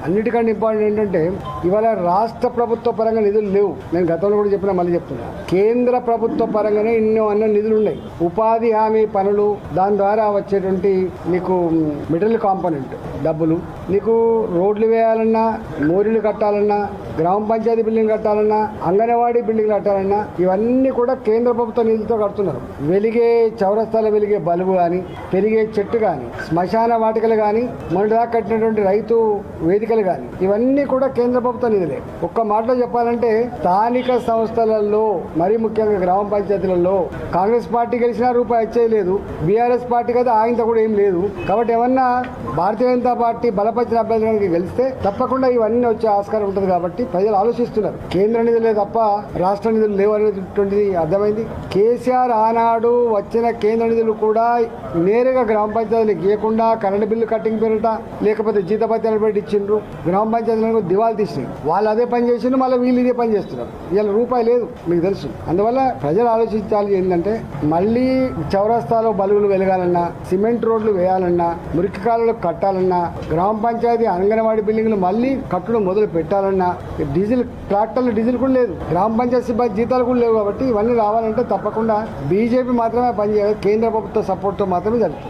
అన్నిటికంటే ఇంపార్టెంట్ ఏంటంటే ఇవాళ రాష్ట్ర ప్రభుత్వ పరంగా నిధులు లేవు. నేను గతంలో కూడా చెప్పినా మళ్ళీ చెప్తున్నా, కేంద్ర ప్రభుత్వ పరంగానే అన్న నిధులు ఉన్నాయి. ఉపాధి హామీ పనులు, దాని ద్వారా వచ్చేటువంటి నీకు మెటీరియల్ కాంపోనెంట్ డబ్బులు, నీకు రోడ్లు వేయాలన్నా, మోరీలు కట్టాలన్నా, గ్రామ పంచాయతీ బిల్డింగ్ కట్టాలన్నా, అంగన్వాడీ బిల్డింగ్ కట్టాలన్నా ఇవన్నీ కూడా కేంద్ర ప్రభుత్వ నిధులతో కడుతున్నారు. వెలిగే చౌరస్తాలో వెలిగే బల్బు కానీ, పెరిగే చెట్టు కానీ, శ్మశాన వాటికలు కానీ, మొన్నటిదాకా కట్టినటువంటి రైతు వేదికలు కానీ ఇవన్నీ కూడా కేంద్ర ప్రభుత్వ నిధులే. ఒక్క మాటలో చెప్పాలంటే స్థానిక సంస్థలలో, మరీ ముఖ్యంగా గ్రామ పంచాయతీలలో కాంగ్రెస్ పార్టీ గెలిచినా రూపాయి వచ్చేది లేదు. బీఆర్ఎస్ పార్టీ కదా ఆయనతో కూడా ఏం లేదు. కాబట్టి ఏమన్నా భారతీయ జనతా పార్టీ బలపరిచిన అభ్యర్థులకు గెలిస్తే తప్పకుండా ఇవన్నీ వచ్చే ఆస్కారం ఉంటుంది. కాబట్టి ప్రజలు ఆలోచిస్తున్నారు, కేంద్ర నిధులే తప్ప రాష్ట్ర నిధులు లేవు అనేటువంటిది అర్థమైంది. కేసీఆర్ ఆనాడు వచ్చిన కేంద్ర నిధులు కూడా నేరుగా గ్రామ పంచాయతీలకు ఇవ్వకుండా కరెంటు బిల్లు కట్టింగ్ పేరిట, లేకపోతే జీతపత్యాలు పెట్టి ఇచ్చిండ్రు. గ్రామ పంచాయతీలకు దివాలు తీసినాయి. వాళ్ళు అదే పని చేసిండ్రు, మళ్ళీ వీళ్ళు ఇదే పని చేస్తున్నారు. ఇవాళ రూపాయి లేదు, మీకు తెలుసు. అందువల్ల ప్రజలు ఆలోచించాలి ఏంటంటే, మళ్ళీ చౌరస్తాలో బలుగులు వెలగాలన్నా, సిమెంట్ రోడ్లు వేయాలన్నా, మురికి కాలువలు కట్టాలన్నా, గ్రామ పంచాయతీ అంగన్వాడీ బిల్డింగ్లు మళ్ళీ కట్టడం మొదలు పెట్టాలన్నా, డీజిల్ ట్రాక్టర్లు డీజిల్ కూడా లేదు, గ్రామ పంచాయతీ సిబ్బంది జీతాలు కూడా లేవు. కాబట్టి ఇవన్నీ రావాలంటే తప్పకుండా బీజేపీ మాత్రమే పనిచేయాలి, కేంద్ర ప్రభుత్వ సపోర్ట్తో మాత్రమే జరుగుతుంది.